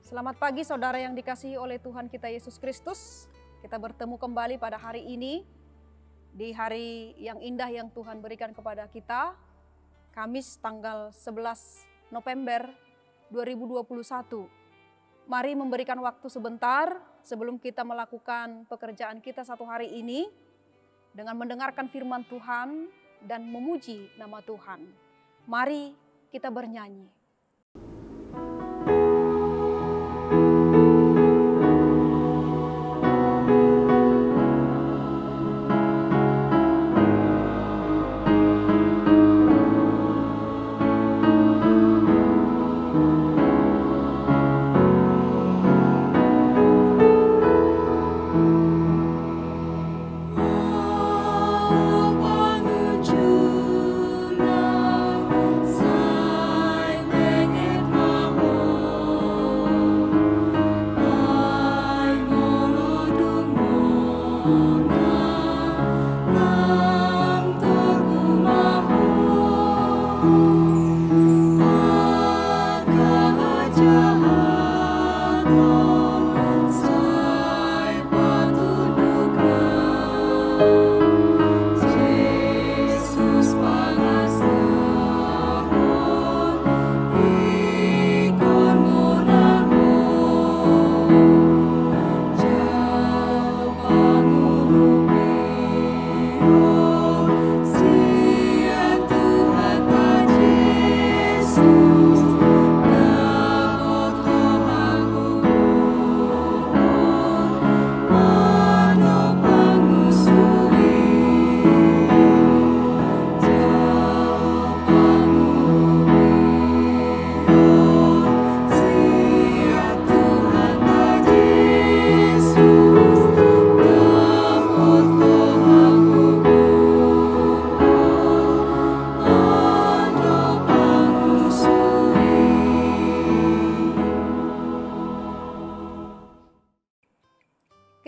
Selamat pagi saudara yang dikasihi oleh Tuhan kita Yesus Kristus. Kita bertemu kembali pada hari ini, di hari yang indah yang Tuhan berikan kepada kita, Kamis tanggal 11 November 2021. Mari memberikan waktu sebentar sebelum kita melakukan pekerjaan kita satu hari ini, dengan mendengarkan firman Tuhan dan memuji nama Tuhan. Mari kita bernyanyi.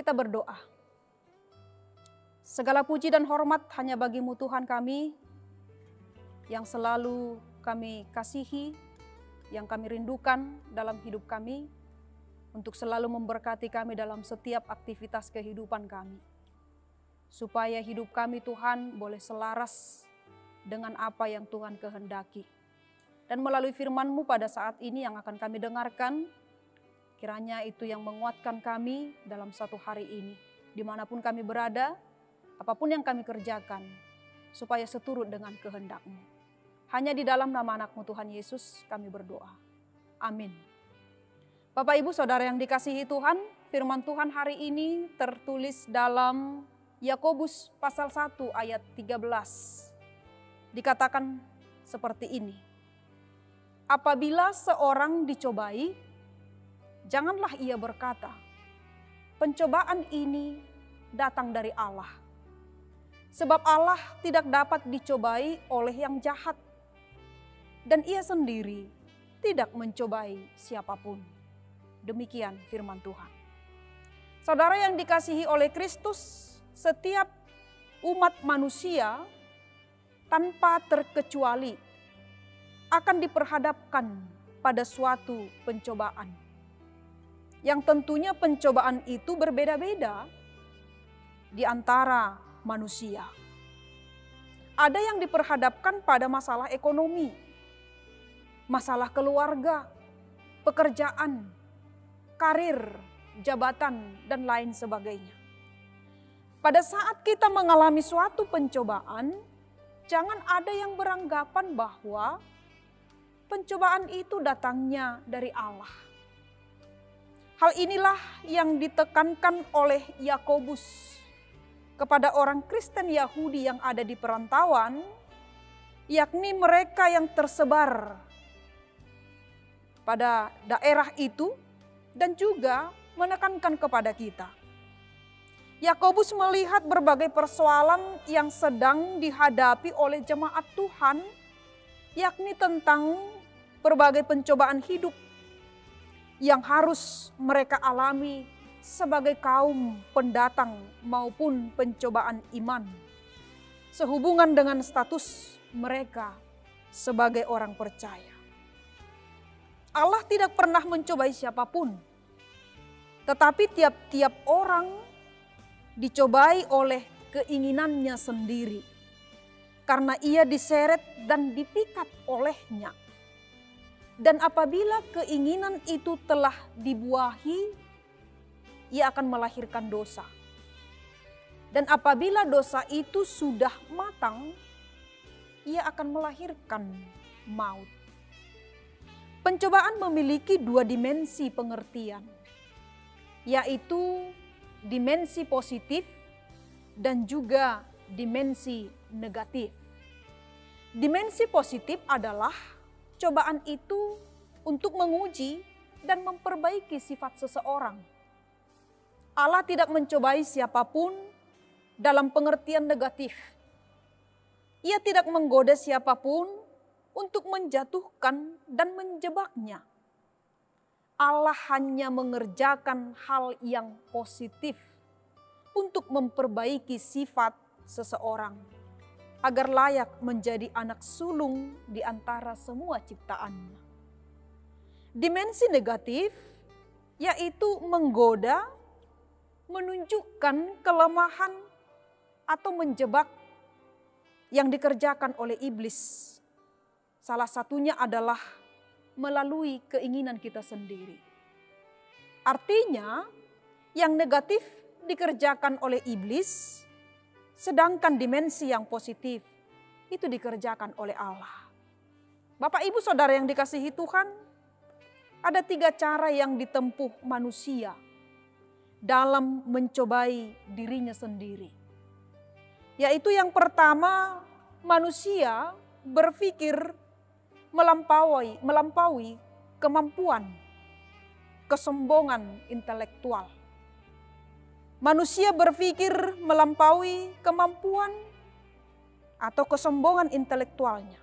Kita berdoa. Segala puji dan hormat hanya bagi-Mu Tuhan kami, yang selalu kami kasihi, yang kami rindukan dalam hidup kami, untuk selalu memberkati kami dalam setiap aktivitas kehidupan kami. Supaya hidup kami Tuhan boleh selaras dengan apa yang Tuhan kehendaki. Dan melalui firman-Mu pada saat ini yang akan kami dengarkan, kiranya itu yang menguatkan kami dalam satu hari ini. Dimanapun kami berada, apapun yang kami kerjakan, supaya seturut dengan kehendak-Mu. Hanya di dalam nama anak-Mu Tuhan Yesus kami berdoa. Amin. Bapak Ibu Saudara yang dikasihi Tuhan, firman Tuhan hari ini tertulis dalam Yakobus pasal 1 ayat 13. Dikatakan seperti ini. Apabila seorang dicobai, janganlah ia berkata, pencobaan ini datang dari Allah. Sebab Allah tidak dapat dicobai oleh yang jahat, dan ia sendiri tidak mencobai siapapun. Demikian firman Tuhan. Saudara yang dikasihi oleh Kristus, setiap umat manusia tanpa terkecuali akan diperhadapkan pada suatu pencobaan. Yang tentunya pencobaan itu berbeda-beda di antara manusia. Ada yang diperhadapkan pada masalah ekonomi, masalah keluarga, pekerjaan, karir, jabatan, dan lain sebagainya. Pada saat kita mengalami suatu pencobaan, jangan ada yang beranggapan bahwa pencobaan itu datangnya dari Allah. Hal inilah yang ditekankan oleh Yakobus kepada orang Kristen Yahudi yang ada di perantauan, yakni mereka yang tersebar pada daerah itu, dan juga menekankan kepada kita. Yakobus melihat berbagai persoalan yang sedang dihadapi oleh jemaat Tuhan, yakni tentang berbagai pencobaan hidup yang harus mereka alami sebagai kaum pendatang maupun pencobaan iman, sehubungan dengan status mereka sebagai orang percaya. Allah tidak pernah mencobai siapapun, tetapi tiap-tiap orang dicobai oleh keinginannya sendiri, karena ia diseret dan dipikat olehnya. Dan apabila keinginan itu telah dibuahi, ia akan melahirkan dosa. Dan apabila dosa itu sudah matang, ia akan melahirkan maut. Pencobaan memiliki dua dimensi pengertian, yaitu dimensi positif dan juga dimensi negatif. Dimensi positif adalah cobaan itu untuk menguji dan memperbaiki sifat seseorang. Allah tidak mencobai siapapun dalam pengertian negatif. Ia tidak menggoda siapapun untuk menjatuhkan dan menjebaknya. Allah hanya mengerjakan hal yang positif untuk memperbaiki sifat seseorang agar layak menjadi anak sulung di antara semua ciptaannya. Dimensi negatif yaitu menggoda, menunjukkan kelemahan atau menjebak yang dikerjakan oleh iblis. Salah satunya adalah melalui keinginan kita sendiri. Artinya, yang negatif dikerjakan oleh iblis, sedangkan dimensi yang positif itu dikerjakan oleh Allah. Bapak, Ibu, Saudara yang dikasihi Tuhan, ada 3 cara yang ditempuh manusia dalam mencobai dirinya sendiri. Yaitu yang pertama, manusia berpikir melampaui kemampuan, kesombongan intelektual. Manusia berpikir melampaui kemampuan atau kesombongan intelektualnya.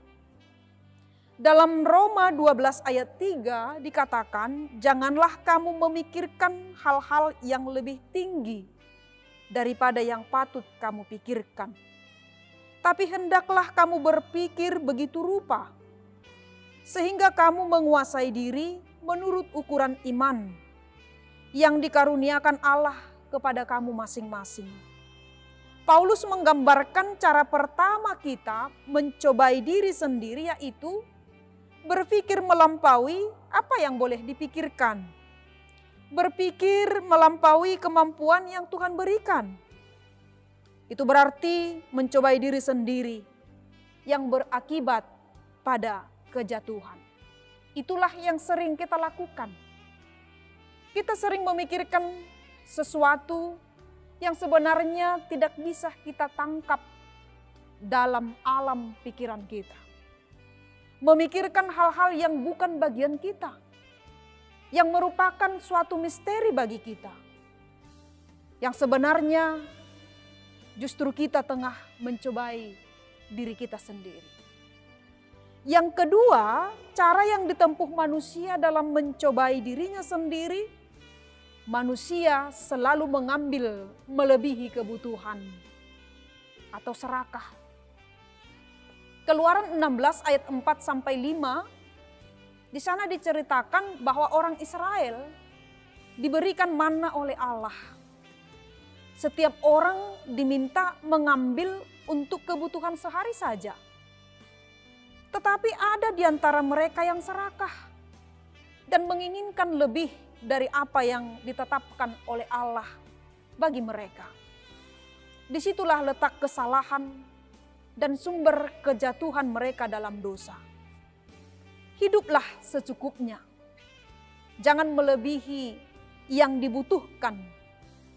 Dalam Roma 12 ayat 3 dikatakan, janganlah kamu memikirkan hal-hal yang lebih tinggi daripada yang patut kamu pikirkan. Tapi hendaklah kamu berpikir begitu rupa, sehingga kamu menguasai diri menurut ukuran iman yang dikaruniakan Allah kepada kamu masing-masing. Paulus menggambarkan cara pertama kita mencobai diri sendiri, yaitu berpikir melampaui apa yang boleh dipikirkan. Berpikir melampaui kemampuan yang Tuhan berikan. Itu berarti mencobai diri sendiri yang berakibat pada kejatuhan. Itulah yang sering kita lakukan. Kita sering memikirkan sesuatu yang sebenarnya tidak bisa kita tangkap dalam alam pikiran kita. Memikirkan hal-hal yang bukan bagian kita, yang merupakan suatu misteri bagi kita, yang sebenarnya justru kita tengah mencobai diri kita sendiri. Yang kedua, cara yang ditempuh manusia dalam mencobai dirinya sendiri, manusia selalu mengambil melebihi kebutuhan atau serakah. Keluaran 16 ayat 4-5, di sana diceritakan bahwa orang Israel diberikan manna oleh Allah. Setiap orang diminta mengambil untuk kebutuhan sehari saja. Tetapi ada di antara mereka yang serakah dan menginginkan lebih dari apa yang ditetapkan oleh Allah bagi mereka. Disitulah letak kesalahan dan sumber kejatuhan mereka dalam dosa. Hiduplah secukupnya. Jangan melebihi yang dibutuhkan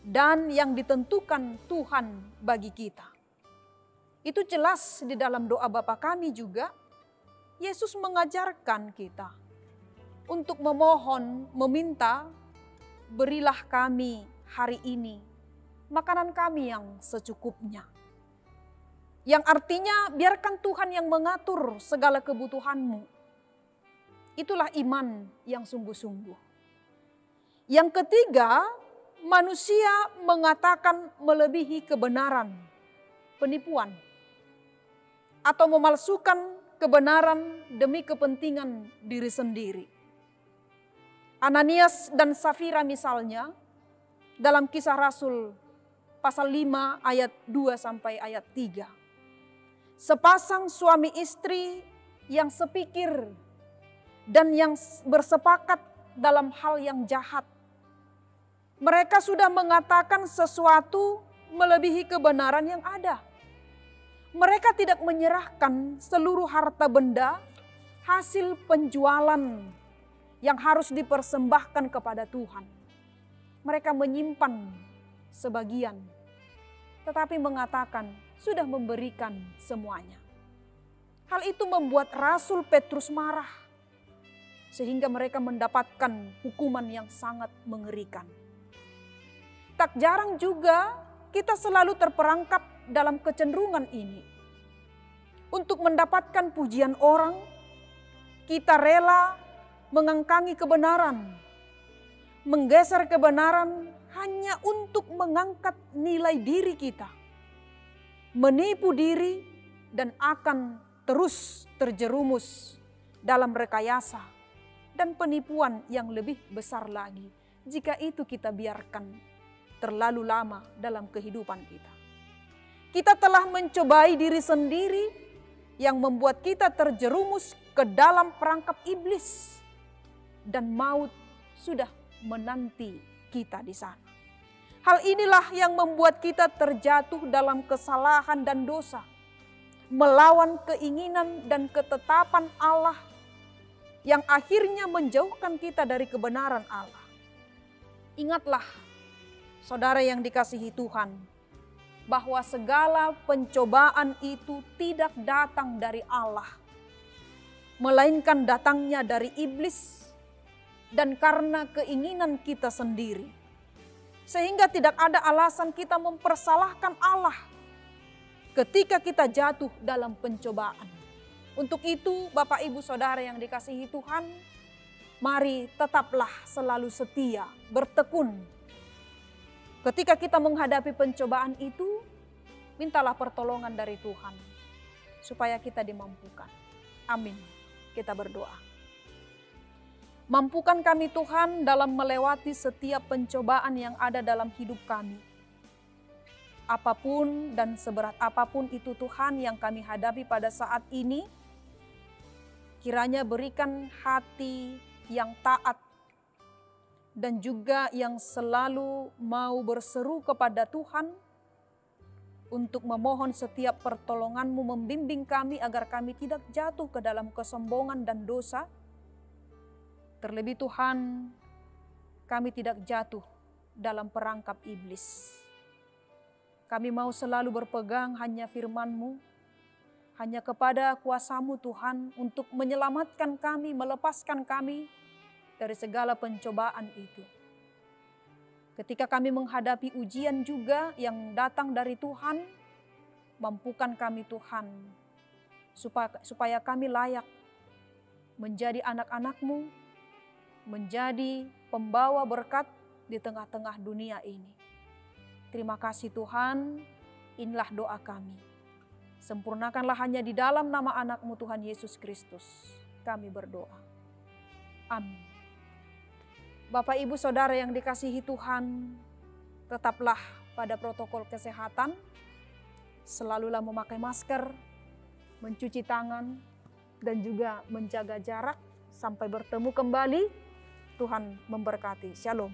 dan yang ditentukan Tuhan bagi kita. Itu jelas di dalam doa Bapa kami juga. Yesus mengajarkan kita untuk memohon, meminta, berilah kami hari ini makanan kami yang secukupnya. Yang artinya biarkan Tuhan yang mengatur segala kebutuhanmu. Itulah iman yang sungguh-sungguh. Yang ketiga, manusia mengatakan melebihi kebenaran, penipuan, atau memalsukan kebenaran demi kepentingan diri sendiri. Ananias dan Safira misalnya, dalam Kisah Rasul pasal 5 ayat 2 sampai ayat 3. Sepasang suami istri yang sepikir dan yang bersepakat dalam hal yang jahat. Mereka sudah mengatakan sesuatu melebihi kebenaran yang ada. Mereka tidak menyerahkan seluruh harta benda hasil penjualan yang harus dipersembahkan kepada Tuhan. Mereka menyimpan sebagian, tetapi mengatakan sudah memberikan semuanya. Hal itu membuat Rasul Petrus marah, sehingga mereka mendapatkan hukuman yang sangat mengerikan. Tak jarang juga kita selalu terperangkap dalam kecenderungan ini. Untuk mendapatkan pujian orang, kita rela mengangkangi kebenaran, menggeser kebenaran hanya untuk mengangkat nilai diri kita, menipu diri, dan akan terus terjerumus dalam rekayasa dan penipuan yang lebih besar lagi jika itu kita biarkan terlalu lama dalam kehidupan kita. Kita telah mencobai diri sendiri yang membuat kita terjerumus ke dalam perangkap iblis, dan maut sudah menanti kita di sana. Hal inilah yang membuat kita terjatuh dalam kesalahan dan dosa, melawan keinginan dan ketetapan Allah yang akhirnya menjauhkan kita dari kebenaran Allah. Ingatlah, saudara yang dikasihi Tuhan, bahwa segala pencobaan itu tidak datang dari Allah, melainkan datangnya dari iblis dan karena keinginan kita sendiri. Sehingga tidak ada alasan kita mempersalahkan Allah ketika kita jatuh dalam pencobaan. Untuk itu, Bapak Ibu Saudara yang dikasihi Tuhan, mari tetaplah selalu setia, bertekun. Ketika kita menghadapi pencobaan itu, mintalah pertolongan dari Tuhan supaya kita dimampukan. Amin. Kita berdoa. Mampukan kami Tuhan dalam melewati setiap pencobaan yang ada dalam hidup kami. Apapun dan seberat apapun itu Tuhan yang kami hadapi pada saat ini, kiranya berikan hati yang taat dan juga yang selalu mau berseru kepada Tuhan untuk memohon setiap pertolongan-Mu, membimbing kami agar kami tidak jatuh ke dalam kesombongan dan dosa. Terlebih Tuhan, kami tidak jatuh dalam perangkap iblis. Kami mau selalu berpegang hanya firman-Mu, hanya kepada kuasa-Mu Tuhan untuk menyelamatkan kami, melepaskan kami dari segala pencobaan itu. Ketika kami menghadapi ujian juga yang datang dari Tuhan, mampukan kami Tuhan, supaya kami layak menjadi anak-anak-Mu, menjadi pembawa berkat di tengah-tengah dunia ini. Terima kasih Tuhan, inilah doa kami. Sempurnakanlah hanya di dalam nama anak-Mu Tuhan Yesus Kristus, kami berdoa. Amin. Bapak Ibu Saudara yang dikasihi Tuhan, tetaplah pada protokol kesehatan, selalulah memakai masker, mencuci tangan, dan juga menjaga jarak sampai bertemu kembali. Tuhan memberkati. Shalom.